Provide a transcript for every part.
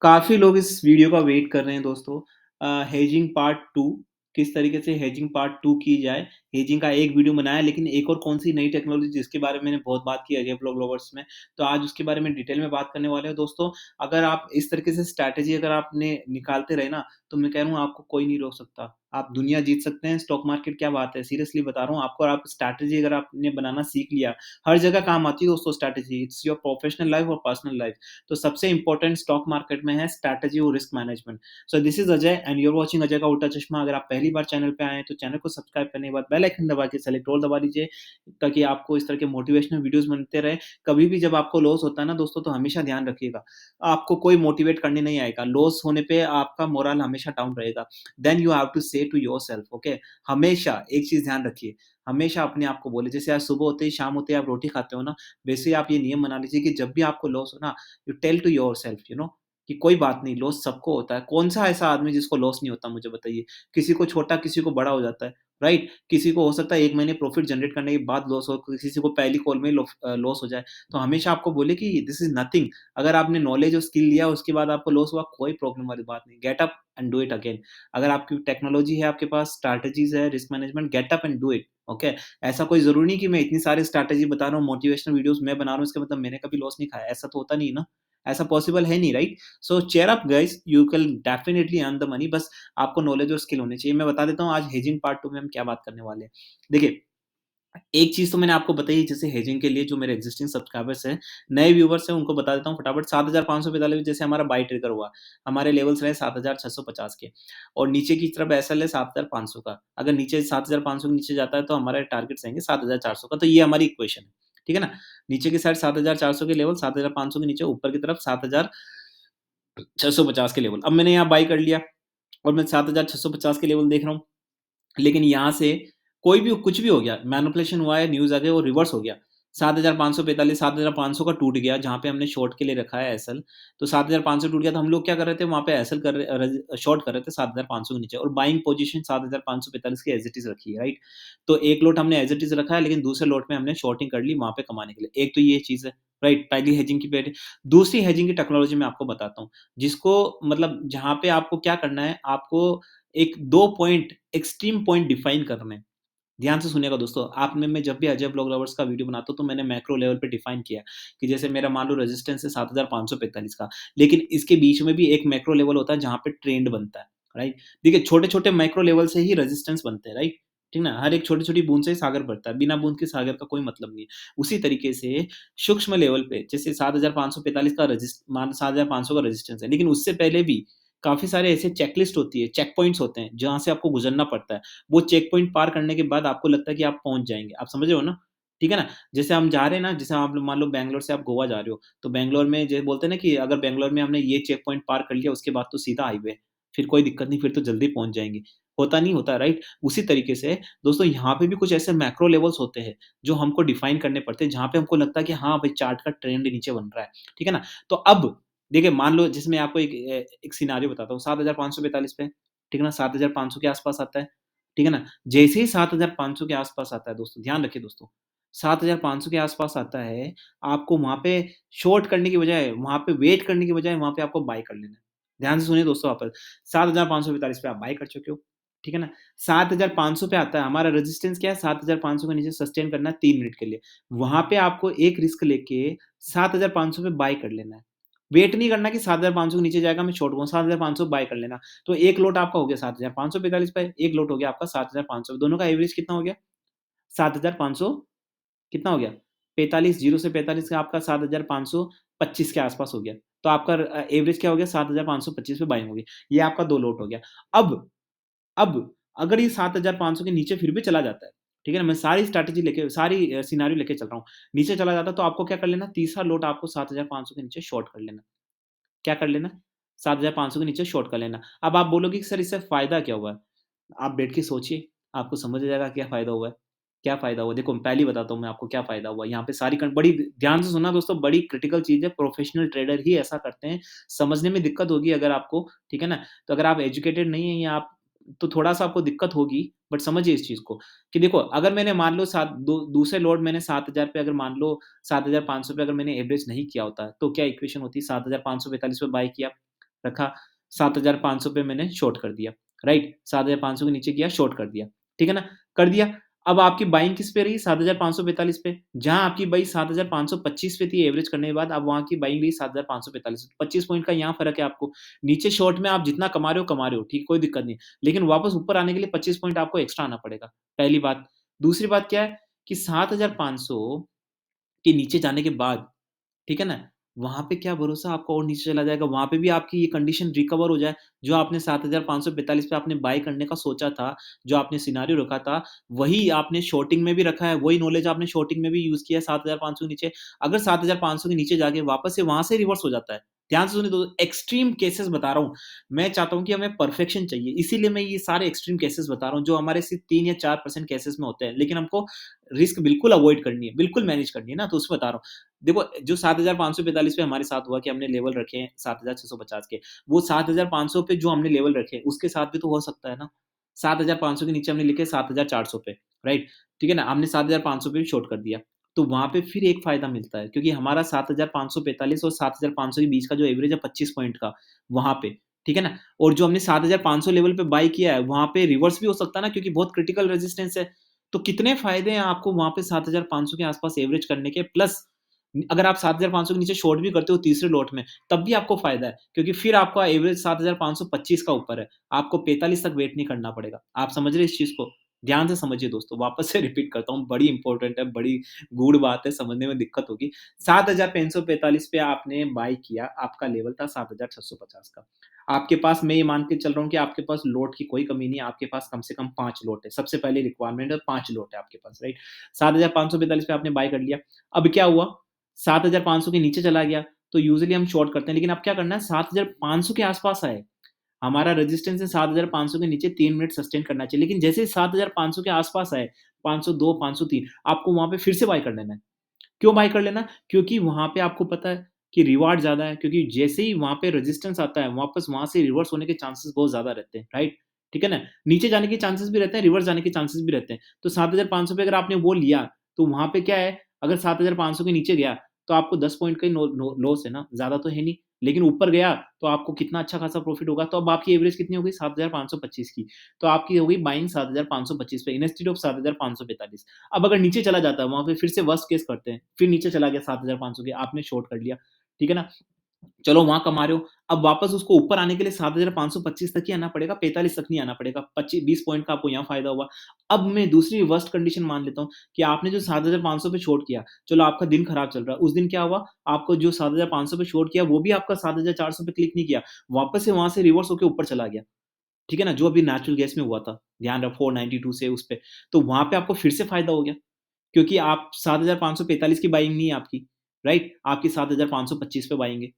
काफ़ी लोग इस वीडियो का वेट कर रहे हैं दोस्तों। हेजिंग पार्ट 2 किस तरीके से हेजिंग पार्ट 2 की जाए। हेजिंग का एक वीडियो बनाया लेकिन एक और कौन-सी नई टेक्नोलॉजी जिसके बारे में मैंने बहुत बात की है अजय व्लॉग लवर्स में। तो आज उसके बारे में डिटेल में बात करने वाले हैं दोस्तों। अगर आप इस तरीके से स्ट्रैटेजी अगर आपने निकालते रहे ना, तो मैं कह रहा हूँ आपको कोई नहीं रोक सकता। आप दुनिया जीत सकते हैं, स्टॉक मार्केट क्या बात है, सीरियसली बता रहा हूँ आपको। और आप स्ट्रैटेजी अगर आपने बनाना सीख लिया, हर जगह काम आती है दोस्तों strategy. It's your professional life और पर्सनल लाइफ। तो सबसे इंपॉर्टेंट स्टॉक मार्केट में है स्ट्रैटेजी और risk management. So this is Ajay and you are watching Ajay का उल्टा चश्मा। अगर आप पहली बार चैनल पे आए हैं तो चैनल को सब्सक्राइब करने के बाद बेल आइकन दबा के सेलेक्ट ऑल दबा दीजिए, ताकि आपको इस तरह के मोटिवेशनल वीडियोस बनते रहे। कभी भी जब आपको लॉस होता है ना दोस्तों, तो हमेशा ध्यान रखिएगा, आपको कोई मोटिवेट करने नहीं आएगा। लॉस होने पे आपका मोरल हमेशा डाउन रहेगा। देन यू हैव टू से टू योरसेल्फ ओके। हमेशा एक चीज ध्यान रखिए, हमेशा अपने आप को बोले, जैसे आज सुबह होते ही शाम होते ही आप रोटी खाते हो ना, वैसे ही आप ये नियम बना लीजिए कि जब भी आपको लॉस हो ना, यू टेल टू योरसेल्फ कि कोई बात नहीं, लॉस सबको होता है। कौन-सा ऐसा आदमी जिसको लॉस नहीं होता, मुझे बताइए? किसी को छोटा, किसी को बड़ा हो जाता है, राइट? किसी को हो सकता है 1 महीने प्रॉफिट जनरेट करने के बाद लॉस हो, किसी को पहली कॉल में लॉस हो जाए। तो हमेशा आपको बोले कि दिस इज़ नथिंग। अगर आपने नॉलेज और स्किल लिया, उसके बाद आपको लॉस हुआ, कोई प्रॉब्लम वाली बात नहीं। Get up and do it again. अगर आपकी टेक्नोलॉजी है, आपके पास स्ट्रैटेजीज़ है, risk management, get up and do it, okay? ऐसा कोई ज़रूरी नहीं कि मैं इतनी सारी स्ट्रैटेजी बता रहा हूँ, मोटिवेशनल वीडियोज़ मैं बना रहा हूँ, इसका मतलब मैंने कभी लॉस नहीं खाया। ऐसा तो होता नहीं है ना? ऐसा पॉसिबल है नहीं, right? So cheer up guys, you can definitely earn the money. बस आपको नॉलेज और स्किल होनी चाहिए। मैं बता देता हूँ आज हेजिंग पार्ट 2 में हम क्या बात करने वाले हैं। देखिए, एक चीज़ तो मैंने आपको बताई, जैसे हेजिंग के लिए जो मेरे एक्जिस्टिंग सब्सक्राइबर्स हैं, नए व्यूअर्स हैं, उनको बता देता हूँ फटाफट। 7,545 जैसे हमारा बाय ट्रिगर हुआ, हमारे लेवल्स रहे 7,650 के, और नीचे की तरफ एसएल है 7,500 का। अगर नीचे 7,500 के नीचे जाता है तो हमारे टारगेट्स रहेंगे 7,400 का। तो ये हमारी इक्वेशन है, ठीक है ना? नीचे की साइड 7,400 के लेवल, 7,500 के नीचे, ऊपर की तरफ 7,650 के लेवल। अब मैंने यहाँ बाय कर लिया और मैं 7,650 के लेवल देख रहा हूँ। लेकिन यहाँ से कोई भी कुछ भी हो गया, मैनिपुलेशन हुआ है, न्यूज़ आ गई, वो रिवर्स हो गया। 7,545, 7,500 का टूट गया, जहाँ पे हमने शॉर्ट के लिए रखा है एसएल, तो 7,500 टूट गया, तो हम लोग क्या कर रहे थे, वहाँ पे एसएल कर रहे शॉर्ट कर रहे थे 7,500 के नीचे, और बाइंग पोजीशन 7,545 की एज़ इट इज़ रखी है, राइट? तो एक लॉट हमने एज़ इट इज़ रखा है, लेकिन दूसरे लॉट में हमने शॉर्टिंग कर ली वहाँ पे कमाने के लिए। एक तो ये चीज़ है, राइट? पहली हेजिंग की पेड। दूसरी हेजिंग की टेक्नोलॉजी मैं आपको बताता हूँ, जिसको मतलब जहाँ पे आपको क्या करना है, आपको एक 2 पॉइंट, एक्सट्रीम पॉइंट डिफाइन करने हैं। ध्यान से सुनिएगा दोस्तों, आप में मैं जब भी अजय व्लॉग लवर्स का वीडियो बनाता हूँ, तो मैंने मैक्रो लेवल पे डिफाइन किया कि जैसे मेरा मान लो रेजिस्टेंस है 7,545 का, लेकिन इसके बीच में भी एक मैक्रो लेवल होता है जहाँ पे ट्रेंड बनता है, राइट? देखिए, छोटे-छोटे मैक्रो लेवल से ही रेजिस्टेंस बनते हैं, राइट? ठीक ना? हर एक छोटी-छोटी बूँद से ही सागर भरता है, बिना बूँद के सागर का कोई मतलब नहीं है। उसी तरीके से सूक्ष्म लेवल पे जैसे 7,545 का 7,500 का रेजिस्टेंस है, लेकिन उससे पहले भी काफ़ी सारे ऐसे चेकलिस्ट होती है, चेक पॉइंट्स होते हैं, जहाँ से आपको गुज़रना पड़ता है। वो चेक पॉइंट पार करने के बाद आपको लगता है कि आप पहुँच जाएँगे। आप समझ रहे हो ना? ठीक है ना? जैसे हम जा रहे हैं ना, जैसे आप मान लो बैंगलोर से आप गोवा जा रहे हो, तो बैंगलोर में जैसे बोलते हैं ना कि अगर बैंगलोर में हमने ये चेक पॉइंट पार कर लिया, उसके बाद तो सीधा हाईवे है। फिर कोई दिक्कत नहीं, फिर तो जल्दी पहुँच जाएँगे। होता नहीं होता, राइट? उसी तरीके से दोस्तों यहाँ पे भी कुछ ऐसे मैक्रो लेवल्स होते हैं, जो हमको डिफाइन करने पड़ते हैं, जहाँ पे हमको लगता है कि हाँ भाई, चार्ट का ट्रेंड नीचे बन रहा है। ठीक है ना? तो अब देखिए, मान लो जैसे मैं आपको एक सिनेरियो बताता हूँ, 7,545 पे, ठीक है ना? 7,500 के आस-पास आता है, ठीक है ना? जैसे ही 7,500 के आस-पास आता है दोस्तों, ध्यान रखिए दोस्तों, 7,500 के आस-पास आता है, आपको वहाँ पे शॉर्ट करने की बजाय, वहाँ पे वेट करने की बजाय, वहाँ पे आपको बाय कर लेना है। ध्यान से सुनिए दोस्तों वापस, 7,545 पे आप बाय कर चुके हो, ठीक है ना? 7,500 पे आता है, हमारा रेजिस्टेंस क्या है? 7,500 के नीचे सस्टेन करना है 3 मिनट के लिए। वहाँ पे आपको एक रिस्क लेके 7,500 पे बाय कर लेना है। वेट नहीं करना कि 7,500 के नीचे जाएगा मैं छोड़ दूँगा, 7,500 बाय कर लेना। तो एक लॉट आपका हो गया 7,545 पे, एक लॉट हो गया आपका 7,500, दोनों का एवरेज कितना हो गया? 7,500 कितना हो गया? 45, 0 से 45 का आपका 7,525 के आस-पास हो गया। तो आपका एवरेज क्या हो गया? 7,525 पे बाइंग हो गई। ये आपका 2 लॉट हो गया। अब अब अगर ये 7,500 के नीचे फिर भी चला जाता है, ठीक है ना? मैं सारी स्ट्रैटेजी लेके, सारी सिनेरियो लेके चल रहा हूँ। नीचे चला जाता है तो आपको क्या कर लेना? तीसरा लॉट आपको 7,500 के नीचे शॉर्ट कर लेना। क्या कर लेना? 7,500 के नीचे शॉर्ट कर लेना। अब आप बोलोगे कि सर इससे फ़ायदा क्या हुआ है? आप बैठ के सोचिए, आपको समझ आ जाएगा क्या फ़ायदा हुआ है। क्या फ़ायदा हुआ? देखो, पहले ही बताता हूँ मैं आपको क्या फ़ायदा हुआ। यहाँ पे सारी बड़ी ध्यान से सुनना दोस्तों, बड़ी क्रिटिकल चीज़ है, प्रोफ़ेशनल ट्रेडर ही ऐसा करते हैं। समझने में दिक्कत होगी अगर आपको, ठीक है ना? तो अगर आप एजुकेटेड नहीं हैं, या आप, तो थोड़ा-सा आपको दिक्कत होगी, बट समझिए इस चीज़ को कि देखो, अगर मैंने मान लो दूसरे लोड मैंने 7,000 पे, अगर मान लो 7,500 पे अगर मैंने एवरेज नहीं किया होता, तो क्या इक्वेशन होती? 7,545 पे बाय किया, रखा, 7,500 पे मैंने शॉर्ट कर दिया, राइट? 7,500 के नीचे गया, शॉर्ट कर दिया, ठीक है ना? कर दिया, अब आपकी बाइंग किस पे रही? 7,545 पे, जहाँ आपकी बाई 7,525 पे थी एवरेज करने के बाद, अब वहाँ की बाइंग रही 7,545, 25 पॉइंट का यहाँ फ़र्क है आपको। नीचे शॉर्ट में आप जितना कमा रहे हो, ठीक, कोई दिक्कत नहीं। लेकिन वापस ऊपर आने के लिए 25 पॉइंट आपको एक्स्ट्रा आना पड़ेगा, पहली बात। दूसरी बात क्या है कि 7,500 के नीचे जाने के बाद, ठीक है ना? वहाँ पे क्या भरोसा आपका और नीचे चला जाएगा, वहाँ पे भी आपकी ये कंडीशन रिकवर हो जाए, जो आपने 7,545 पे आपने बाय करने का सोचा था, जो आपने सिनेरियो रखा था, वही आपने शॉर्टिंग में भी रखा है, वही नॉलेज आपने शॉर्टिंग में भी यूज़ किया है 7,500 के नीचे। अगर 7,500 के नीचे जाके वापस से वहाँ से रिवर्स हो जाता है, ध्यान से सुनिए दोस्तों, एक्सट्रीम केसेस बता रहा हूँ। मैं चाहता हूँ कि हमें परफेक्शन चाहिए, इसीलिए मैं ये सारे एक्सट्रीम केसेस बता रहा हूँ, जो हमारे सिर्फ 3 या 4% केसेस में होते हैं, लेकिन हमको रिस्क बिल्कुल अवॉइड करनी है, बिल्कुल मैनेज करनी है ना, तो उसमें बता रहा हूँ। देखो, जो 7,545 पे हमारे साथ हुआ कि हमने लेवल रखे हैं 7,650 के, वो 7,500 पे जो हमने लेवल रखे, उसके साथ भी तो हो सकता है ना। 7,500 के नीचे हमने लिखे 7,400 पे, राइट? ठीक है ना? हमने 7,500 पे भी शॉर्ट कर दिया। तो वहाँ पे फिर एक फ़ायदा मिलता है, क्योंकि हमारा 7,545 और 7,500 के बीच का जो एवरेज है 25 पॉइंट का, वहाँ पे, ठीक है ना? और जो हमने 7,500 लेवल पे बाय किया है, वहाँ पे रिवर्स भी हो सकता है ना, क्योंकि बहुत क्रिटिकल रेजिस्टेंस है। तो कितने फ़ायदे हैं आपको वहाँ पे 7,500 के आस-पास एवरेज करने के, प्लस अगर आप 7,500 के नीचे शॉर्ट भी करते हो तीसरे लॉट में, तब भी आपको फ़ायदा है, क्योंकि फिर आपका एवरेज 7,525 का ऊपर है। आपको 45 तक वेट नहीं करना पड़ेगा। आप समझ रहे हैं इस चीज़ को? ध्यान से समझिए दोस्तों, वापस से रिपीट करता हूँ, बड़ी इम्पोर्टेंट है, बड़ी गूढ़ बात है, समझने में दिक्कत होगी। 7,545 पे आपने बाय किया, आपका लेवल था 7,650 का। आपके पास, मैं ये मान के चल रहा हूँ कि आपके पास लॉट की कोई कमी नहीं है, आपके पास कम से कम 5 लॉट है। सबसे पहली रिक्वायरमेंट है 5 लॉट है आपके पास, राइट? 7,545 पे आपने बाय कर लिया। अब क्या हुआ? 7,500 के नीचे चला गया, तो यूजुअली हम शॉर्ट करते हैं, लेकिन अब क्या करना है, 7,500 के आस-पास आए। हमारा रेजिस्टेंस है 7,500 के नीचे 3 मिनट सस्टेन करना चाहिए, लेकिन जैसे ही 7,500 के आस-पास आए, 502, 503, आपको वहाँ पे फिर से बाय कर लेना है। क्यों बाय कर लेना? क्योंकि वहाँ पे आपको पता है कि रिवार्ड ज़्यादा है, क्योंकि जैसे ही वहाँ पे रेजिस्टेंस आता है, वापस वहाँ से रिवर्स होने के चांसेस बहुत ज़्यादा रहते हैं, राइट? ठीक है ना? नीचे जाने के चांसेस भी रहते हैं, रिवर्स जाने के चांसेस भी रहते हैं। तो 7,500 पे अगर आपने वो लिया, तो वहाँ पे क्या है, अगर 7,500 के नीचे गया, तो आपको 10 पॉइंट का ही नो नो लॉस है ना, ज़्यादा तो है नहीं। लेकिन ऊपर गया, तो आपको कितना अच्छा खासा प्रॉफिट होगा, तो अब आपकी एवरेज कितनी हो गई? 7,525 की। तो आपकी हो गई बाइंग 7,525 पे इंस्टेड ऑफ 7,545। अब अगर नीचे चला जाता है, वहाँ पे फिर से वर्स्ट केस करते हैं, फिर नीचे चला गया 7,500 के, आपने शॉर्ट कर लिया, ठीक है ना? चलो वहाँ कमा रहे हो, अब वापस उसको ऊपर आने के लिए 7,525 तक ही आना पड़ेगा, 45 तक नहीं आना पड़ेगा, 20 पॉइंट का आपको यहाँ फ़ायदा हुआ। अब मैं दूसरी वर्स्ट कंडीशन मान लेता हूँ कि आपने जो 7,500 पे शॉर्ट किया, चलो आपका दिन खराब चल रहा है, उस दिन क्या हुआ, आपको जो 7,500 पे शॉर्ट किया, वो भी आपका 7,400 पे क्लिक नहीं किया, वापस से वहाँ से रिवर्स होके ऊपर चला गया, ठीक है ना? जो अभी नेचुरल गैस में हुआ था, ध्यान रखो 492 से उस पे, तो वहाँ पे आपको फिर से फ़ायदा हो गया। क्योंकि आप 7,545 की बाइंग नहीं है आपकी, राइट? आपकी 7,525 पे बाइंग है।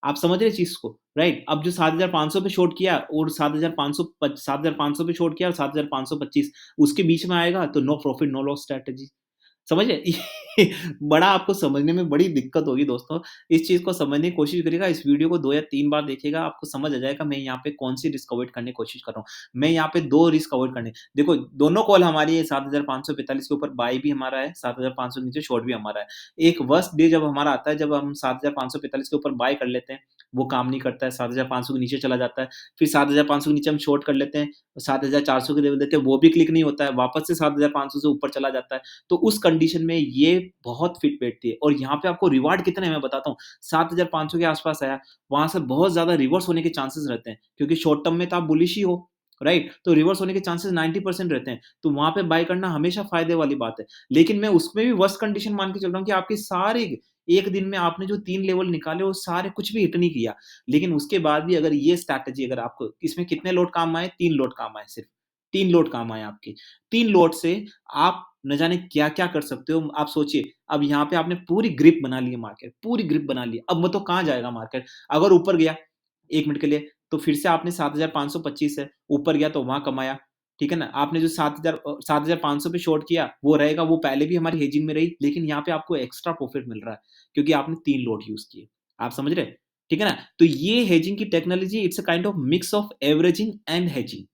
आप समझ रहे हैं इस चीज़ को, राइट? अब जो 7,500 पे शॉर्ट किया और 7,500 पे शॉर्ट किया और 7,525, उसके बीच में आएगा, तो no profit no loss strategy. समझ रहे हैं? ये बड़ा आपको समझने में बड़ी दिक्कत होगी दोस्तों। इस चीज़ को समझने की कोशिश करिएगा, इस वीडियो को 2 या 3 बार देखिएगा, आपको समझ आ जाएगा मैं यहाँ पे कौन-सी रिस्क अवॉइड करने की कोशिश कर रहा हूँ। मैं यहाँ पे 2 रिस्क अवॉइड करने, देखो दोनों कॉल हमारी है, 7,545 के ऊपर बाय भी हमारा है, 7,500 के नीचे शॉर्ट भी हमारा है। एक वर्स्ट डे जब हमारा आता है, जब हम 7,545 के ऊपर बाय कर लेते हैं, वो काम नहीं करता है, 7,500 के नीचे चला जाता है। फिर 7,500 के नीचे हम शॉर्ट कर लेते हैं, 7,400 के लेवल देते हैं, वो भी क्लिक नहीं होता है, वापस से 7,500 से ऊपर चला जाता है। तो उस कंडीशन में ये बहुत फिट बैठती है, और यहाँ पे आपको रिवार्ड कितने हैं मैं बताता हूँ। 7,500 के आस-पास आया, वहाँ से बहुत ज़्यादा रिवर्स होने के चांसेस रहते हैं, क्योंकि शॉर्ट टर्म में तो आप बुलिश ही हो, राइट? तो रिवर्स होने के चांसेस 90% रहते हैं, तो वहाँ पे बाय करना हमेशा फ़ायदे वाली बात है। लेकिन मैं उसमें भी वर्स्ट कंडीशन मान के चल रहा हूँ कि आपके सारे, एक दिन में आपने जो 3 लेवल निकाले, वो सारे कुछ भी हिट नहीं किया। लेकिन उसके बाद भी अगर ये स्ट्रैटेजी, अगर आपको इसमें कितने लोड काम आए? 3 लोड काम आए सिर्फ, 3 लोड काम आए आपके। 3 लोड से आप न जाने क्या-क्या कर सकते हो। आप सोचिए, अब यहाँ पे आपने पूरी ग्रिप बना ली है मार्केट, पूरी ग्रिप बना ली है। अब मतलब कहाँ जाएगा मार्केट? अगर ऊपर गया 1 मिनट के लिए, तो फिर से आपने 7,525 है, ऊपर गया तो वहाँ कमाया, ठीक है ना? आपने जो 7,500 पे शॉर्ट किया, वो रहेगा, वो पहले भी हमारी हेजिंग में रही, लेकिन यहाँ पे आपको एक्स्ट्रा प्रॉफिट मिल रहा है, क्योंकि आपने 3 लॉट यूज़ किए। आप समझ रहे हैं? ठीक है ना? तो ये हेजिंग की technology, it's a kind of mix of averaging and hedging.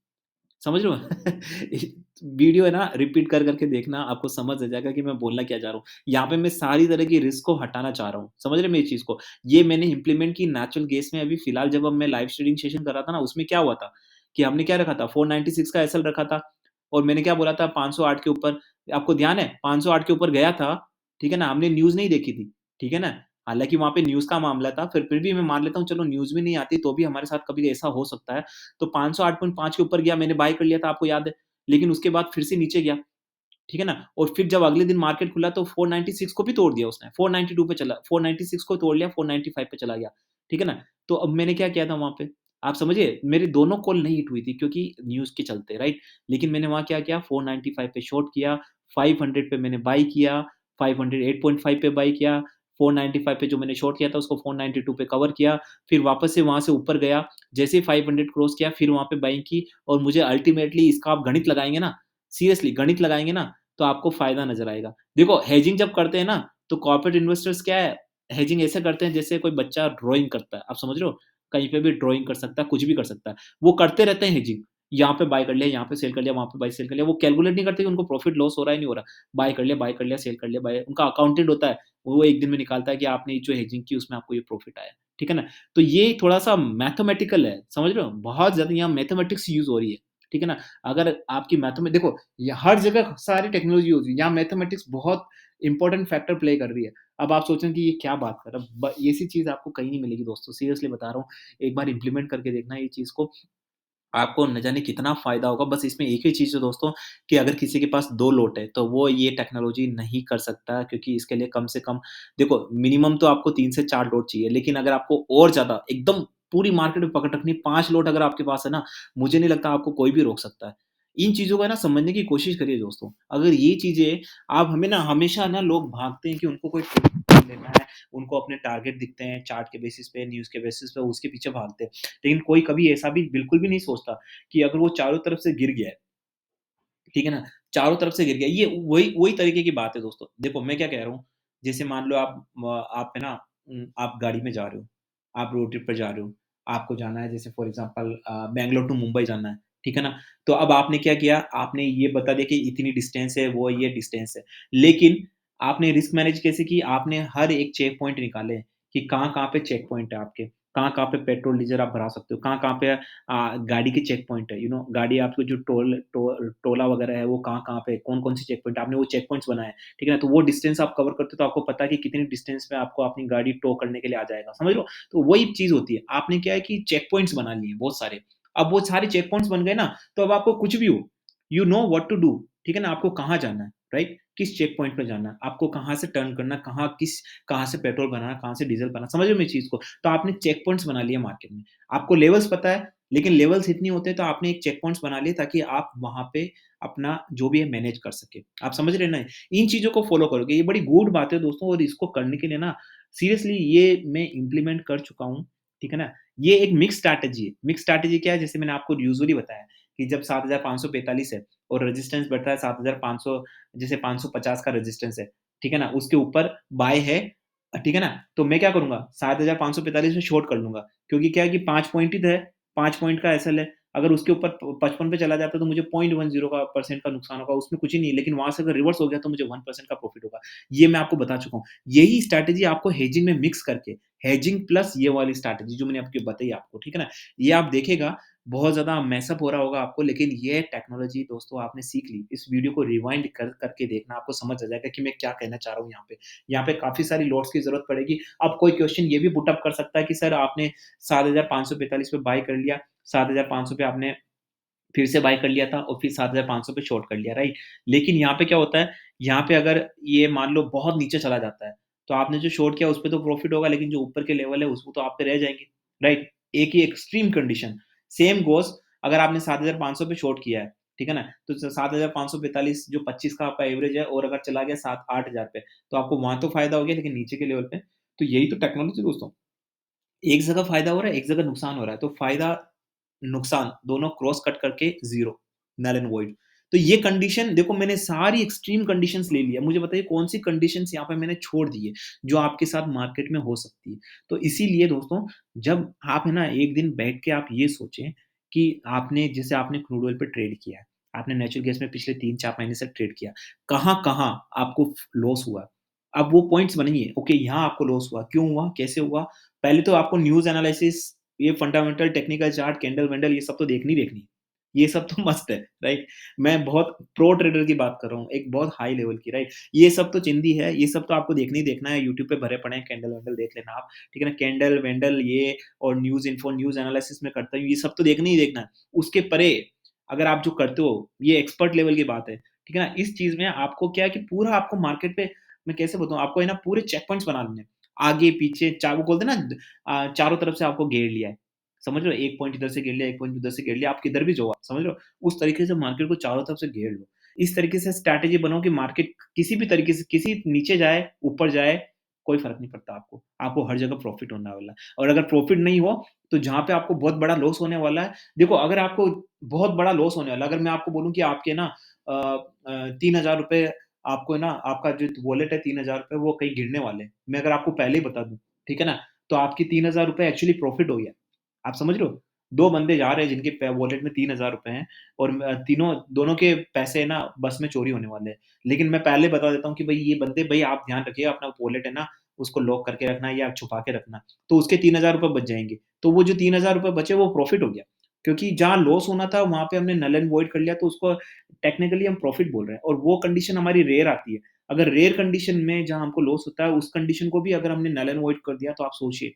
समझ रहे हो? वीडियो है ना रिपीट कर के देखना, आपको समझ आ जाएगा कि मैं बोलना क्या चाह रहा हूँ। यहाँ पे मैं सारी तरह की रिस्क को हटाना चाह रहा हूँ, समझ रहे हैं मेरी चीज़ को? ये मैंने इम्प्लीमेंट की नेचुरल गेस में अभी फिलहाल जब अब मैं लाइव ट्रेडिंग सेशन कर रहा था ना, उसमें क्या हुआ था कि हमने क्या रखा था 496 का एसएल रखा था और मैंने क्या बोला था 508 के ऊपर, आपको ध्यान है 508 के ऊपर गया था, ठीक है ना? हमने न्यूज़ नहीं देखी थी, ठीक है ना? हालाँकि वहाँ पे न्यूज़ का मामला था, फिर भी मैं मान लेता हूँ चलो न्यूज़ भी नहीं आती तो भी हमारे साथ कभी ऐसा हो सकता है। तो 508.5 के ऊपर गया, मैंने बाय कर लिया था, आपको याद है। लेकिन उसके बाद फिर से नीचे गया, ठीक है ना? और फिर जब अगले दिन मार्केट खुला तो 496 को भी तोड़ दिया उसने, 492 पे चला, 496 को तोड़ लिया, 495 पे चला गया, ठीक है ना? तो अब मैंने क्या किया था वहाँ पे, आप समझिए मेरी दोनों कॉल नहीं हिट हुई थी क्योंकि न्यूज़ के चलते, राइट? लेकिन मैंने वहाँ क्या किया 495 पे शॉर्ट किया, 500 पे मैंने बाय किया, 500 8.5 पे बाय किया, 495 पे जो मैंने शॉर्ट किया था उसको 492 पे कवर किया, फिर वापस से वहाँ से ऊपर गया, जैसे ही 500 क्रॉस किया फिर वहाँ पे बाइंग की और मुझे अल्टीमेटली इसका आप गणित लगाएँगे ना, सीरियसली गणित लगाएँगे ना, तो आपको फ़ायदा नज़र आएगा। देखो हेजिंग जब करते हैं ना, तो कॉर्पोरेट इन्वेस्टर्स क्या है, हेजिंग ऐसे करते हैं जैसे कोई बच्चा ड्राइंग करता है, आप समझ रहे हो? कहीं पे भी ड्राइंग कर सकता है, कुछ भी कर सकता है। वो करते रहते हैं हेजिंग, यहाँ पे बाय कर लिया, यहाँ पे सेल कर लिया, वहाँ पे बाय सेल कर लिया। वो कैलकुलेट नहीं करते कि उनको प्रॉफिट लॉस हो रहा है, नहीं हो रहा। बाय कर लिया, सेल कर लिया, बाय उनका अकाउंटेंट होता है, वो एक दिन में निकालता है कि आपने जो हेजिंग की उसमें आपको ये प्रॉफिट आया। ठीक है ना? तो ये थोड़ा-सा मैथमेटिकल है, समझ रहे हो? बहुत ज़्यादा यहाँ मैथमेटिक्स यूज़ हो रही है। ठीक है ना? अगर आपकी देखो ये हर जगह सारी टेक्नोलॉजी होती है, यहाँ मैथमेटिक्स बहुत इम्पोर्टेंट फैक्टर प्ले कर रही है। अब आप सोचें कि ये क्या बात कर रहा है, ऐसी चीज़ आपको कहीं नहीं मिलेगी दोस्तों, सीरियसली बता रहा हूँ। एक बार इम्प्लीमेंट करके देखना ये चीज़ को, आपको न जाने कितना फ़ायदा होगा। बस इसमें एक ही चीज़ है दोस्तों कि अगर किसी के पास 2 लॉट है, तो वो ये टेक्नोलॉजी नहीं कर सकता क्योंकि इसके लिए कम से कम देखो मिनिमम तो आपको 3 से 4 लॉट चाहिए, लेकिन अगर आपको और ज़्यादा एकदम पूरी मार्केट में पकड़ रखनी है, 5 लॉट अगर आपके पास है ना, मुझे नहीं लगता आपको कोई भी रोक सकता है। इन चीज़ों को है ना समझने की कोशिश करिए दोस्तों। अगर ये चीज़ें आप हमें ना हमेशा ना लोग भागते हैं कि उनको कोई लेना है, उनको अपने टारगेट दिखते हैं चार्ट के बेसिस पे, न्यूज़ के बेसिस पे, उसके पीछे भागते हैं। लेकिन कोई कभी ऐसा भी बिल्कुल भी नहीं सोचता कि अगर वो चारों तरफ से गिर गया है, ठीक है ना? चारों तरफ से गिर गया, ये वही वही तरीके की बात है दोस्तों। देखो मैं क्या कह रहा हूँ, जैसे मान लो आप है ना आप गाड़ी में जा रहे हो, आप रोड ट्रिप पे जा रहे हो, आपको जाना है जैसे for example Bangalore to Mumbai जाना है, ठीक है ना? तो अब आपने क्या किया, आपने ये बता दिया कि इतनी डिस्टेंस है, वो ये डिस्टेंस है। लेकिन आपने रिस्क मैनेज कैसे की? आपने हर एक चेक पॉइंट निकाले कि कहाँ-कहाँ पे चेक पॉइंट है आपके, कहाँ-कहाँ पे पेट्रोल, डीज़ल आप भरा सकते हो, कहाँ-कहाँ पे गाड़ी के चेक पॉइंट है, गाड़ी आपको जो टोला वगैरह है वो कहाँ-कहाँ पे कौन-कौन से चेक पॉइंट आपने वो चेक पॉइंट्स बनाए, ठीक है ना? तो वो डिस्टेंस आप कवर करते हो तो आपको पता है कि कितनी डिस्टेंस पे आपको अपनी गाड़ी टो करने के लिए आ जाएगा, समझ रहे हो? तो वही चीज़ होती है। आपने क्या है कि चेक पॉइंट्स बना लिए बहुत सारे। अब वो सारे चेक पॉइंट्स बन गए ना, तो अब आपको कुछ भी हो, you know what to do, ठीक है ना? आपको कहाँ जाना है, राइट? किस चेक पॉइंट पे जाना है, आपको कहाँ से टर्न करना है, कहाँ से पेट्रोल भराना है, कहाँ से डीज़ल भराना है, समझ रहे हो मेरी चीज़ को? तो आपने चेक पॉइंट्स बना लिए मार्केट में। आपको लेवल्स पता है, लेकिन लेवल्स हिट नहीं होते तो आपने एक चेक पॉइंट्स बना लिए ताकि आप वहाँ पे अपना जो भी है मैनेज कर सकें। आप समझ रहे हैं ना? इन चीज़ों को फ़ॉलो करोगे, ये बड़ी गूढ़ बात है दोस्तों और इसको करने के लिए ना सीरियसली ये मैं इम्प्लीमेंट कर चुका हूँ, ठीक है ना? ये एक मिक्स स्ट्रैटेजी है। मिक्स स्ट्रैटेजी क्या है? जैसे मैंने आपको यूजुअली बताया कि जब 7545 है और रेजिस्टेंस बढ़ता है 7500 जैसे 550 का रेजिस्टेंस है, ठीक है ना? उसके ऊपर बाय है ठीक है ना? तो मैं क्या करूँगा 7545 में शॉर्ट कर लूँगा क्योंकि क्या है कि 5 पॉइंट ही तो है, 5 पॉइंट का एसएल है। अगर उसके ऊपर 55 पे चला जाता है तो मुझे 0.10 का परसेंट का नुकसान होगा, उसमें कुछ ही नहीं है, लेकिन वहाँ से अगर रिवर्स हो गया तो मुझे 1% का प्रॉफिट होगा। ये मैं आपको बता चुका हूँ। यही स्ट्रैटेजी आपको हेजिंग में मिक्स करके, हेजिंग प्लस ये वाली स्ट्रैटेजी जो मैंने आपको बताई आपको, ठीक है ना? ये आप देखिएगा बहुत ज़्यादा मैसअप हो रहा होगा आपको, लेकिन ये टेक्नोलॉजी दोस्तों आपने सीख ली। इस वीडियो को रिवाइंड करके देखना, आपको समझ आ जाएगा कि मैं क्या कहना चाह रहा हूँ यहाँ पे। यहाँ पे काफ़ी सारी लॉट्स की ज़रूरत पड़ेगी। अब कोई क्वेश्चन ये भी पुट अप कर सकता है कि सर आपने 7545 पे बाय कर लिया, 7500 पे आपने फिर से बाय कर लिया था और फिर 7500 पे शॉर्ट कर लिया, राइट? लेकिन यहाँ पे क्या होता है, यहाँ पे अगर ये मान लो बहुत नीचे चला जाता है, तो आपने जो शॉर्ट किया उसपे तो प्रॉफिट होगा, लेकिन जो ऊपर के लेवल है उसमें तो आप पे रह जाएँगे, राइट? एक ही एक्सट्रीम कंडीशन, सेम गोज़ अगर आपने 7500 पे शॉर्ट किया है, ठीक है ना? तो 7545 जो 25 का आपका एवरेज है और अगर चला गया 7-8000 पे, तो आपको वहाँ तो फ़ायदा हो गया, लेकिन नीचे के लेवल पे, तो यही तो टेक्नोलॉजी दोस्तों। एक जगह फ़ायदा हो रहा है, एक जगह नुकसान हो रहा है, तो फ़ायदा, नुकसान दोनों क्रॉस कट करके ज़ीरो, नल एंड वॉइड। तो ये कंडीशन देखो मैंने सारी एक्सट्रीम कंडीशंस ले ली है। मुझे बताइए कौन-सी कंडीशंस यहाँ पे मैंने छोड़ दी है, जो आपके साथ मार्केट में हो सकती है। तो इसीलिए दोस्तों जब आप है ना एक दिन बैठ के आप ये सोचें कि आपने जैसे आपने क्रूड ऑयल पे ट्रेड किया है। आपने नेचुरल गैस में पिछले 3-4 महीने से ट्रेड किया। कहाँ-कहाँ आपको लॉस हुआ? अब वो पॉइंट्स बनेंगे, ओके यहाँ आपको लॉस हुआ, क्यों हुआ, कैसे हुआ? पहले तो आपको न्यूज़ एनालिसिस, ये फंडामेंटल, टेक्निकल चार्ट, कैंडल-वैंडल ये सब तो देखनी ही देखनी है। ये सब तो मस्ट है, राइट? मैं बहुत प्रो ट्रेडर की बात कर रहा हूँ, एक बहुत हाई लेवल की, राइट? ये सब तो चिंदी है, ये सब तो आपको देखना ही देखना है, यूट्यूब पे भरे पड़े हैं, कैंडल-वैंडल देख लेना आप, ठीक है ना? कैंडल-वैंडल ये और न्यूज़ इन्फो, न्यूज़ एनालिसिस मैं करता हूँ, ये सब तो देखना ही देखना है। उसके परे अगर आप जो करते हो, ये एक्सपर्ट लेवल की बात है, ठीक है ना? इस चीज़ में आपको क्या है कि पूरा आपको मार्केट पे, मैं कैसे बताऊँ, आपको है ना पूरे चेक पॉइंट्स बना लेने हैं। आगे, पीछे वो बोलते हैं ना, चारों तरफ से आपको घेर लिया है। समझ रहे हो? 1 पॉइंट इधर से घेर लिया, 1 पॉइंट उधर से घेर लिया, आप किधर भी जाओ आप, समझ रहे हो? उस तरीके से मार्केट को चारों तरफ से घेर लो। इस तरीके से स्ट्रैटेजी बनाओ कि मार्केट किसी भी तरीके से, किसी नीचे जाए, ऊपर जाए, कोई फ़र्क नहीं पड़ता आपको। आपको हर जगह प्रॉफ़िट होने वाला है, और अगर प्रॉफ़िट नहीं हो, तो जहाँ पे आपको बहुत बड़ा लॉस होने वाला है, देखो अगर आपको बहुत बड़ा लॉस होने वाला है, अगर मैं आपको बोलूँ कि आपके ना ₹3000 आपको ना, आपका जो वॉलेट है ₹3000 वो कहीं गिरने वाले हैं। मैं अगर आपको पहले ही बता दूँ, ठीक है ना? तो आपके ₹3000 एक्चुअली प्रॉफ़िट हो गया। आप समझ रहे हो? 2 बंदे जा रहे हैं जिनके वॉलेट में ₹3000 हैं, और तीनों दोनों के पैसे ना बस में चोरी होने वाले हैं। लेकिन मैं पहले बता देता हूँ कि भई ये बंदे, भई आप ध्यान रखिएगा, अपना वॉलेट है ना, उसको लॉक करके रखना या छुपा के रखना। तो उसके ₹3000 बच जाएँगे। तो वो जो ₹3000 बचे वो प्रॉफ़िट हो गया। क्योंकि जहाँ लॉस होना था वहाँ पे हमने नल एंड वॉइड कर लिया, तो उसको टेक्निकली हम प्रॉफ़िट बोल रहे हैं, और वो कंडीशन हमारी रेयर आती है। अगर रेयर कंडीशन में जहाँ हमको लॉस होता है, उस कंडीशन को भी अगर हमने नल एंड वॉइड कर दिया, तो आप सोचिए,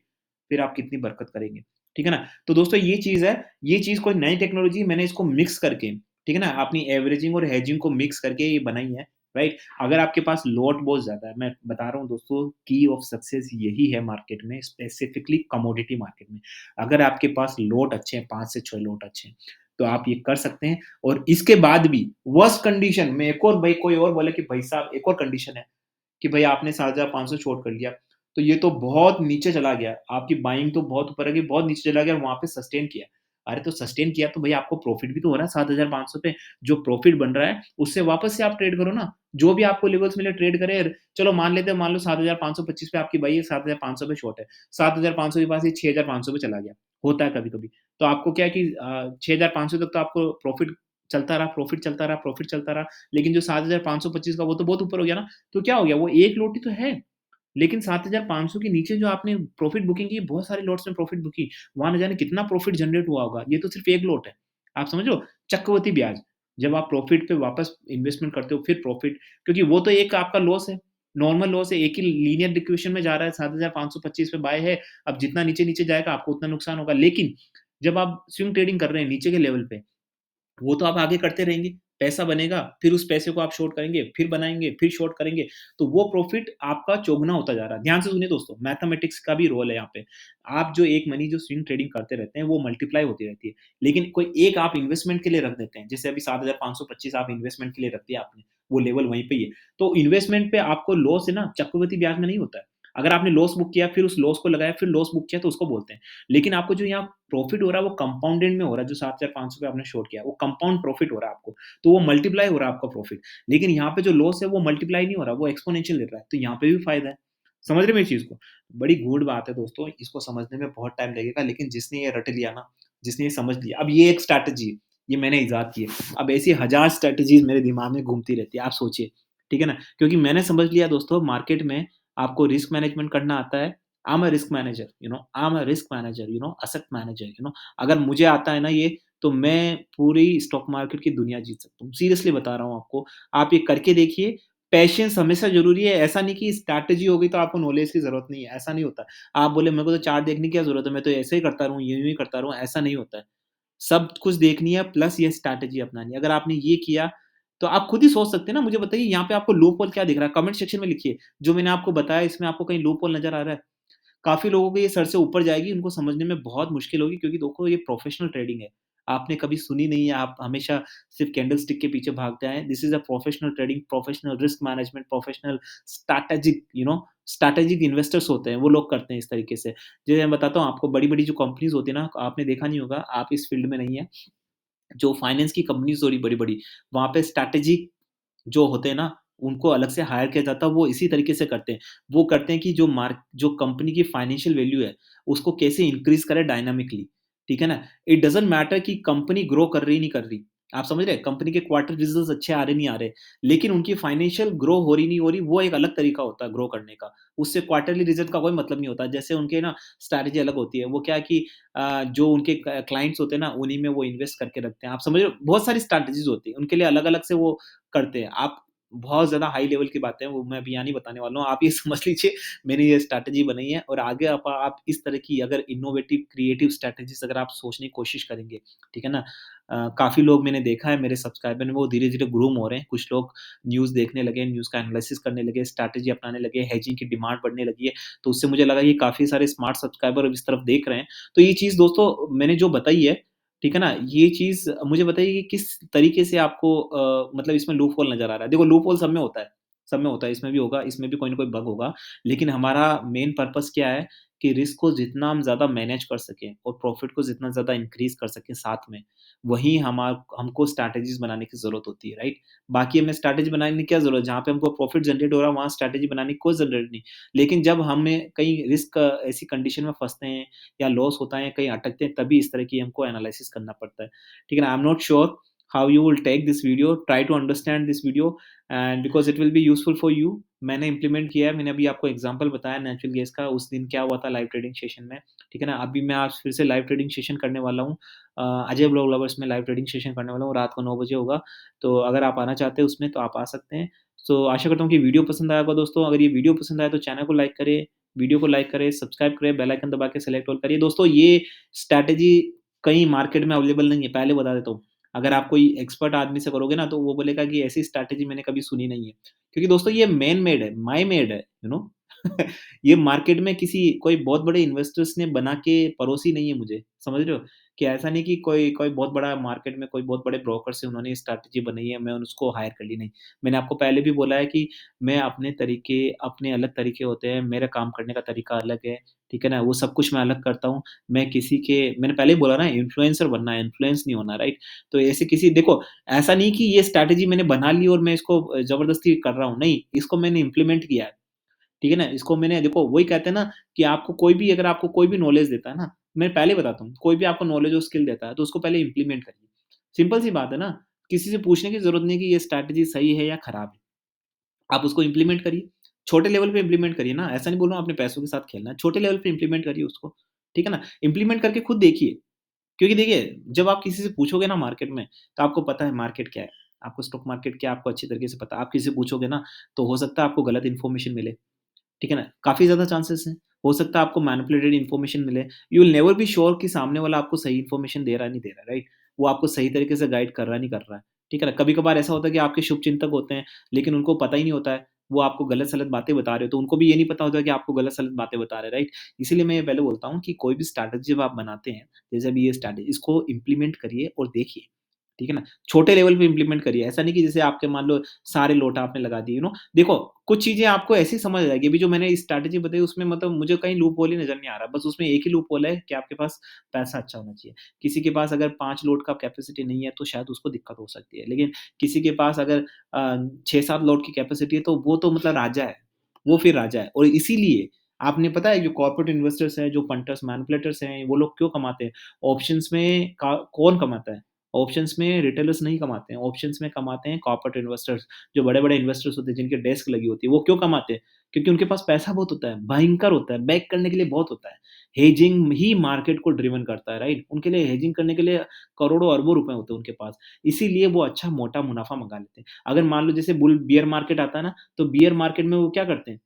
फिर आप कितनी बरकत करेंगे। ठीक है ना? तो दोस्तों ये चीज़ है, ये चीज़ कोई नई टेक्नोलॉजी, मैंने इसको मिक्स करके, ठीक है ना? अपनी एवरेजिंग और हेजिंग को मिक्स करके ये बनाई है, राइट? अगर आपके पास लॉट बहुत ज़्यादा है, मैं बता रहा हूँ दोस्तों, की ऑफ सक्सेस यही है मार्केट में, स्पेसिफिकली कमोडिटी मार्केट में। अगर आपके पास लॉट अच्छे हैं, 5 से 6 लॉट अच्छे हैं, तो आप ये कर सकते हैं। और इसके बाद भी वर्स्ट कंडीशन में एक और, भाई कोई और बोले कि भाई साहब एक और कंडीशन है कि भई आपने 7,500 शॉर्ट कर लिया, तो ये तो बहुत नीचे चला गया, आपकी बाइंग तो बहुत ऊपर है कि बहुत नीचे चला गया और वहाँ पे सस्टेन किया। अरे तो सस्टेन किया तो भई आपको प्रॉफिट भी तो हो रहा है 7,500 पे, जो प्रॉफिट बन रहा है उससे वापस से आप ट्रेड करो ना। जो भी आपको लेवल्स मिले ट्रेड करें, चलो मान लेते हैं, मान लो 7,525 पे आपकी बाई है, 7,500 पे शॉर्ट है, 7,500 के पास ये 6,500 पे चला गया, होता है कभी-कभी। तो आपको क्या है कि 6,500 तक तो आपको प्रॉफिट चलता रहा, प्रॉफिट चलता रहा, प्रॉफिट चलता रहा, लेकिन जो 7,525 का वो तो बहुत ऊपर हो गया ना। तो क्या हो गया, वो एक लोट ही तो है, लेकिन 7,500 के नीचे जो आपने प्रॉफिट बुकिंग की, बहुत सारे लॉट्स में प्रॉफिट बुकी, वहाँ न जाने कितना प्रॉफिट जनरेट हुआ होगा, ये तो सिर्फ़ एक लॉट है। आप समझ रहे हो? चक्रवृद्धि ब्याज, जब आप प्रॉफिट पे वापस इन्वेस्टमेंट करते हो, फिर प्रॉफिट, क्योंकि वो तो एक आपका लॉस है, नॉर्मल लॉस है, एक ही लीनियर इक्वेशन में जा रहा है, 7,525 पे बाय है, अब जितना नीचे-नीचे जाएगा आपको उतना नुकसान होगा। लेकिन जब आप स्विंग ट्रेडिंग कर रहे हैं नीचे के लेवल पे, वो तो आप आगे करते रहेंगे, पैसा बनेगा, फिर उस पैसे को आप शॉर्ट करेंगे, फिर बनाएँगे, फिर शॉर्ट करेंगे, तो वो प्रॉफ़िट आपका चौगुना होता जा रहा है। ध्यान से सुनिए दोस्तों, मैथमेटिक्स का भी रोल है यहाँ पे। आप जो एक मनी जो स्विंग ट्रेडिंग करते रहते हैं, वो मल्टीप्लाई होती रहती है। लेकिन कोई एक आप इन्वेस्टमेंट के लिए रख देते हैं, जैसे अभी 7,525 आप इन्वेस्टमेंट के लिए रख दिया आपने, वो लेवल वहीं पे ही है। तो इन्वेस्टमेंट पे आपको लॉस है ना, चक्रवृद्धि ब्याज में नहीं होता है। अगर आपने लॉस बुक किया, फिर उस लॉस को लगाया, फिर लॉस बुक किया, तो उसको बोलते हैं। लेकिन आपको जो यहाँ प्रॉफिट हो रहा है वो कंपाउंडेड में हो रहा है, जो 7,500 पे आपने शॉर्ट किया, वो कंपाउंड प्रॉफिट हो रहा है आपको। तो वो मल्टीप्लाई हो रहा है आपका प्रॉफिट। लेकिन यहाँ पे जो लॉस है वो मल्टीप्लाई नहीं हो रहा, वो एक्स्पोनेंशियल गिर रहा है। तो यहाँ पे भी फायदा है। समझ रहे हो मेरी चीज़ को? बड़ी गूढ़ बात है दोस्तों, इसको समझने में बहुत टाइम लगेगा, लेकिन जिसने ये रट लिया ना, जिसने ये समझ लिया, अब ये एक स्ट्रैटेजी है, ये मैंने इज़ाद की है। अब ऐसी हज़ार स्ट्रैटेजीज़ मेरे दिमाग में घूमती रहती है, आप सोचिए, ठीक है ना? क्योंकि मैंने समझ लिया दोस्तों, मार्केट में आपको रिस्क मैनेजमेंट करना आता है। I am a risk manager, I am a risk manager, asset manager, अगर मुझे आता है ना ये, तो मैं पूरी स्टॉक मार्केट की दुनिया जीत सकता हूँ। सीरियसली बता रहा हूँ आपको। आप ये करके देखिए, पेशेंस हमेशा ज़रूरी है। ऐसा नहीं कि स्ट्रैटेजी हो गई तो आपको नॉलेज की ज़रूरत नहीं है, ऐसा नहीं होता। आप बोले मेरे को तो चार्ट देखने की क्या ज़रूरत है, मैं तो ऐसे ही करता रहूँ, यूँ ही करता रहूँ, ऐसा नहीं होता है। सब कुछ देखनी है प्लस ये स्ट्रैटेजी अपनानी है। अगर आपने ये किया, तो आप खुद ही सोच सकते हैं ना, मुझे बताइए यहाँ पे आपको लूप होल क्या दिख रहा है? कमेंट सेक्शन में लिखिए। जो मैंने आपको बताया इसमें आपको कहीं लूप होल नज़र आ रहा है? काफ़ी लोगों को ये सर से ऊपर जाएगी, उनको समझने में बहुत मुश्किल होगी, क्योंकि देखो ये प्रोफ़ेशनल ट्रेडिंग है। आपने कभी सुनी नहीं है, आप हमेशा सिर्फ़ कैंडलस्टिक के पीछे भागते आए हैं। This is a professional trading, professional risk management, professional strategic, strategic investors होते हैं, वो लोग करते हैं इस तरीके से। जैसे मैं बताता हूँ आपको, बड़ी-बड़ी जो कंपनीज़ होती है ना, आपने देखा नहीं होगा, आप इस फ़ील्ड में नहीं है। जो फाइनेंस की कंपनीज़ हो रही बड़ी-बड़ी, वहाँ पे स्ट्रैटेजिक जो होते हैं ना, उनको अलग से हायर किया जाता है, वो इसी तरीके से करते हैं। वो करते हैं कि जो कंपनी की फाइनेंशियल वैल्यू है, उसको कैसे इंक्रीज़ करें डायनामिकली, ठीक है ना? इट डज़न्ट मैटर कि कंपनी ग्रो कर रही, नहीं कर रही। आप समझ रहे हैं? कंपनी के क्वार्टर रिजल्ट्स अच्छे आ रहे, नहीं आ रहे, लेकिन उनकी फाइनेंशियल ग्रो हो रही, नहीं हो रही, वो एक अलग तरीका होता है ग्रो करने का। उससे क्वार्टरली रिजल्ट का कोई मतलब नहीं होता। जैसे उनके ना स्ट्रैटेजी अलग होती है। वो क्या है कि जो उनके क क्लाइंट्स होते हैं ना, उन्हीं में वो इन्वेस्ट करके रखते हैं। आप समझ रहे हो? बहुत सारी स्ट्रैटेजीज़ होती हैं, उनके लिए अलग-अलग से वो करते हैं। आप बहुत ज़्यादा हाई लेवल की बातें हैं, वो मैं अभी यहाँ नहीं बताने वाला हूँ। आप ये समझ लीजिए मैंने ये स्ट्रैटेजी बनाई है और आगे आप इस तरह की अगर इनोवेटिव, क्रिएटिव स्ट्रैटेजीज़ अगर आप सोचने की कोशिश करेंगे, ठीक है ना? काफ़ी लोग मैंने देखा है मेरे सब्सक्राइबर में वो धीरे-धीरे ग्रूम हो रहे हैं। कुछ लोग न्यूज़ देखने लगे, न्यूज़ का एनालिसिस करने लगे, स्ट्रैटेजी अपनाने लगे, हेजिंग की डिमांड बढ़ने लगी है। तो उससे मुझे लगा ये काफ़ी सारे स्मार्ट सब्सक्राइबर अब इस तरफ देख रहे हैं। तो ये चीज़ दोस्तों मैंने जो बताई है, ठीक है ना? ये चीज़ मुझे बताइए कि किस तरीके से आपको मतलब इसमें लूप होल नज़र आ रहा है। देखो लूप होल सब में होता है, सब में होता है, इसमें भी होगा, इसमें भी कोई न कोई बग होगा। लेकिन हमारा मेन पर्पज़ क्या है कि रिस्क को जितना हम ज़्यादा मैनेज कर सकें और प्रॉफ़िट को जितना ज़्यादा इंक्रीज़ कर सकें साथ में, वहीं हमको स्ट्रैटेजीज़ बनाने की ज़रूरत होती है, राइट? बाकी हमें स्ट्रैटेजी बनाने की क्या ज़रूरत है? जहाँ पे हमको प्रॉफ़िट जनरेट हो रहा है, वहाँ स्ट्रैटेजी बनाने की कोई ज़रूरत नहीं। लेकिन जब हमें कहीं रिस्क ऐसी कंडीशन में फँसते हैं या लॉस होता है, कहीं अटकते हैं, तभी इस तरह की हमको एनालिसिस करना पड़ता है। ठीक है ना? I am not sure how you will take this video, try to understand this video and because it will be useful for you. मैंने इम्प्लीमेंट किया है, मैंने अभी आपको एग्ज़ाम्पल बताया नेचुरल गैस का, उस दिन क्या हुआ था लाइव ट्रेडिंग सेशन में, ठीक है ना? अभी मैं आज फिर से लाइव ट्रेडिंग सेशन करने वाला हूँ। अजय ब्लॉग लवर्स में लाइव ट्रेडिंग सेशन करने वाला हूँ, रात को 9 बजे होगा। तो अगर आप आना चाहते हैं उसमें तो आप आ सकते हैं। सो आशा करता हूँ कि वीडियो पसंद आया होगा दोस्तों। अगर ये वीडियो पसंद आया तो चैनल को लाइक करें, वीडियो को लाइक करें, सब्सक्राइब करें, बेल आइकन दबा के सेलेक्ट ऑल करिए। दोस्तों ये स्ट्रैटेजी कहीं मार्केट में अवेलेबल नहीं है, पहले बता देता हूँ। अगर आप कोई एक्सपर्ट आदमी से करोगे ना तो वो बोलेगा कि ऐसी स्ट्रैटेजी मैंने कभी सुनी नहीं है। क्योंकि दोस्तों ये मैन मेड है, माई मेड है, यू नो ये मार्केट में किसी कोई बहुत बड़े इन्वेस्टर्स ने बना के परोसी नहीं है मुझे, समझ रहे हो? कि ऐसा नहीं कि कोई कोई बहुत बड़ा मार्केट में कोई बहुत बड़े ब्रोकर से उन्होंने स्ट्रैटेजी बनाई है, मैं उसको हायर कर ली, नहीं। मैंने आपको पहले भी बोला है कि मैं अपने तरीके अपने अलग तरीके होते हैं, मेरा काम करने का तरीका अलग है, ठीक है ना? वो सब कुछ मैं अलग करता हूँ। मैं किसी के मैंने पहले ही बोला ना इन्फ्लुएंसर बनना है, इन्फ्लुएंस नहीं होना, राइट? तो ऐसे किसी देखो ऐसा नहीं कि ये स्ट्रैटेजी मैंने बना ली और मैं इसको ज़बरदस्ती कर रहा हूँ, नहीं, इसको मैंने इम्प्लीमेंट किया है। ठीक है ना? इसको मैंने देखो वही कहते हैं ना कि आपको कोई भी अगर आपको कोई भी नॉलेज देता है ना, मैं पहले बताता हूँ, कोई भी आपको नॉलेज और स्किल देता है तो उसको पहले इम्प्लीमेंट करिए। सिंपल सी बात है ना, किसी से पूछने की ज़रूरत नहीं है कि ये स्ट्रैटेजी सही है या खराब है। आप उसको इम्प्लीमेंट करिए, छोटे लेवल पे इम्प्लीमेंट करिए ना, ऐसा नहीं बोल रहा हूँ अपने पैसों के साथ खेलना है, छोटे लेवल पे इम्प्लीमेंट करिए उसको, ठीक है ना? इम्प्लीमेंट करके खुद देखिए, क्योंकि देखिए जब आप किसी से पूछोगे ना मार्केट में, तो आपको पता है मार्केट क्या है, आपको स्टॉक मार्केट क्या है आपको अच्छी तरीके से पता है। आप किसी से पूछोगे ना, तो हो सकता है आपको गलत इन्फॉर्मेशन मिले। ठीक है ना? काफ़ी ज़्यादा चांसेस हैं। हो सकता है आपको मैनिपुलेटेड इन्फॉर्मेशन मिले। You will never be sure कि सामने वाला आपको सही इन्फॉर्मेशन दे रहा है, नहीं दे रहा है, राइट? वो आपको सही तरीके से गाइड कर रहा है, नहीं कर रहा है। ठीक है ना? कभी-कभार ऐसा होता है कि आपके शुभचिंतक होते हैं, लेकिन उनको पता ही नहीं होता है। वो आपको गलत-सलत बातें बता रहे हो, तो उनको भी ये नहीं पता होता है कि आपको गलत-सलत बातें बता रहे हैं, राइट? इसीलिए मैं ये पहले बोलता हूँ कि कोई भी स्ट्रैटेजी जब आप बनाते हैं, जैसे अभी ये स्ट्रैटेजी इसको इम्प्लीमेंट करिए और देखिए। ठीक है ना? छोटे लेवल पे इम्प्लीमेंट करिए। ऐसा नहीं कि जैसे आपके मान लो सारे लोट आपने लगा दिए, यू नो। देखो, कुछ चीज़ें आपको ऐसी समझ आ जाएगी, अभी जो मैंने स्ट्रैटेजी बताई उसमें मतलब मुझे कहीं लूप होल ही नज़र नहीं आ रहा। बस उसमें एक ही लूप होल है कि आपके पास पैसा अच्छा होना चाहिए। किसी के पास अगर 5 लोट का कैपेसिटी नहीं है तो शायद उसको दिक्कत हो सकती है। लेकिन किसी के पास अगर 6-7 लोट की कैपेसिटी है तो वो तो मतलब राजा है। वो फिर राजा है और इसीलिए आपने पता है जो कॉर्पोरेट इन्वेस्टर्स हैं, जो पंटर्स, मैनिपुलेटर्स हैं, वो लोग क्यों कमाते हैं? ऑप्शंस में का कौन कमाता है? ऑप्शंस में रिटेलर्स नहीं कमाते हैं, ऑप्शंस में कमाते हैं कॉर्पोरेट इन्वेस्टर्स, जो बड़े-बड़े इन्वेस्टर्स होते हैं, जिनके डेस्क लगी होती है, वो क्यों कमाते हैं? क्योंकि उनके पास पैसा बहुत होता है, भयंकर होता है, बैक करने के लिए बहुत होता है। हेजिंग ही मार्केट को ड्रिवन करता है, राइट? उनके लिए हेजिंग करने के लिए करोड़ों, अरबों रुपए होते हैं उनके पास, इसीलिए वो अच्छा मोटा मुनाफ़ा मँगा लेते हैं। अगर मान लो जैसे बियर मार्केट आता है ना, तो बियर मार्केट में वो क्या करते हैं?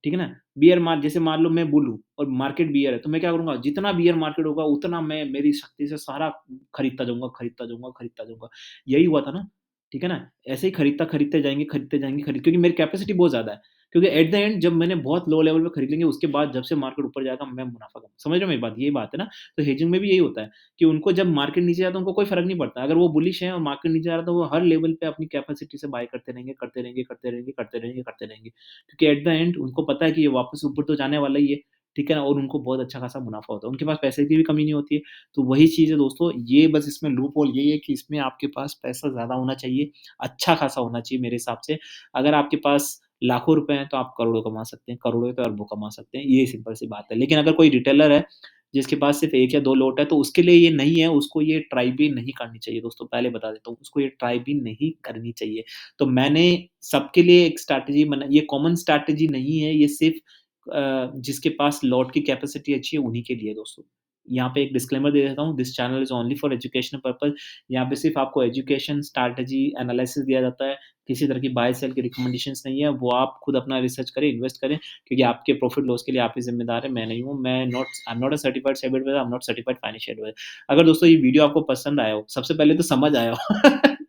ठीक है ना? जैसे मान लो मैं बुल हूँ और मार्केट बियर है, तो मैं क्या करूँगा, जितना बियर मार्केट होगा उतना मैं मेरी शक्ति से सारा खरीदता जाऊँगा, खरीदता जाऊँगा, खरीदता जाऊँगा। यही हुआ था ना, ठीक है ना? ऐसे ही खरीदते जाएँगे, खरीदते जाएँगे, क्योंकि मेरी कैपेसिटी बहुत ज़्यादा है। क्योंकि एट द एंड जब मैंने बहुत लो लेवल पे खरीद लेंगे, उसके बाद जब से मार्केट ऊपर जाएगा, मैं मुनाफ़ा समझ रहे हो मेरी बात? यही बात है ना? तो हेजिंग में भी यही होता है कि उनको जब मार्केट नीचे जाता है, उनको कोई फ़र्क नहीं पड़ता। अगर वो बुलिश हैं और मार्केट नीचे जा रहा है, तो वो हर लेवल पे अपनी कैपेसिटी से बाय करते रहेंगे, करते रहेंगे, करते रहेंगे, करते रहेंगे, करते रहेंगे। क्योंकि एट द एंड उनको पता है कि ये वापस ऊपर तो जाने वाला ही है, ठीक है ना? और उनको बहुत अच्छा खासा मुनाफ़ा होता है। उनके पास पैसे की भी कमी नहीं होती है। तो वही चीज़ है दोस्तों, ये बस इसमें लूप होल यही है कि इसमें आपके पास पैसा ज़्यादा होना चाहिए, अच्छा खासा होना चाहिए मेरे हिसाब से। अगर आपके पास लाखों रुपए हैं, तो आप करोड़ों कमा सकते हैं, करोड़ों तो अरबों कमा सकते हैं, ये सिंपल सी बात है। लेकिन अगर कोई रिटेलर है, जिसके पास सिर्फ़ 1 या 2 लॉट है, तो उसके लिए ये नहीं है, उसको ये ट्राई भी नहीं करनी चाहिए दोस्तों, पहले बता देता हूँ, उसको ये ट्राई भी नहीं करनी चाहिए। तो मैंने सबके लिए एक स्ट्रैटेजी बना ये कॉमन स्ट्रैटेजी नहीं है, ये सिर्फ़ जिसके पास लॉट की कैपेसिटी अच्छी है, उन्हीं के लिए है दोस्तों। यहाँ पे एक डिस्क्लेमर दे देता हूँ, this channel is only for educational purpose. यहाँ पे सिर्फ़ आपको एजुकेशन, स्ट्रैटेजी, एनालिसिस दिया जाता है, किसी तरह की बाय सेल की रिकमेंडेशंस नहीं है, वो आप खुद अपना रिसर्च करें, इन्वेस्ट करें, क्योंकि आपके प्रॉफिट लॉस के लिए आप ही ज़िम्मेदार हैं, मैं नहीं हूँ। I am not a certified SEBI adviser, I am not certified financial adviser. अगर दोस्तों ये वीडियो आपको पसंद आया हो, सबसे पहले तो समझ आया हो,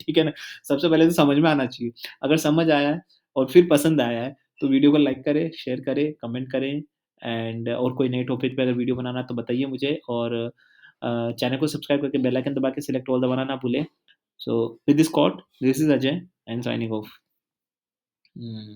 ठीक है ना? सबसे पहले तो समझ में आना चाहिए। अगर समझ आया है और फिर पसंद आया है, तो वीडियो को लाइक करें, शेयर करें, कमेंट करें एंड और कोई नए टॉपिक पे अगर वीडियो बनाना है तो बताइए मुझे और चैनल को सब्सक्राइब करके बेल आइकन दबा के सिलेक्ट ऑल दबाना ना भूलें। So with this quote, this is Ajay and signing off.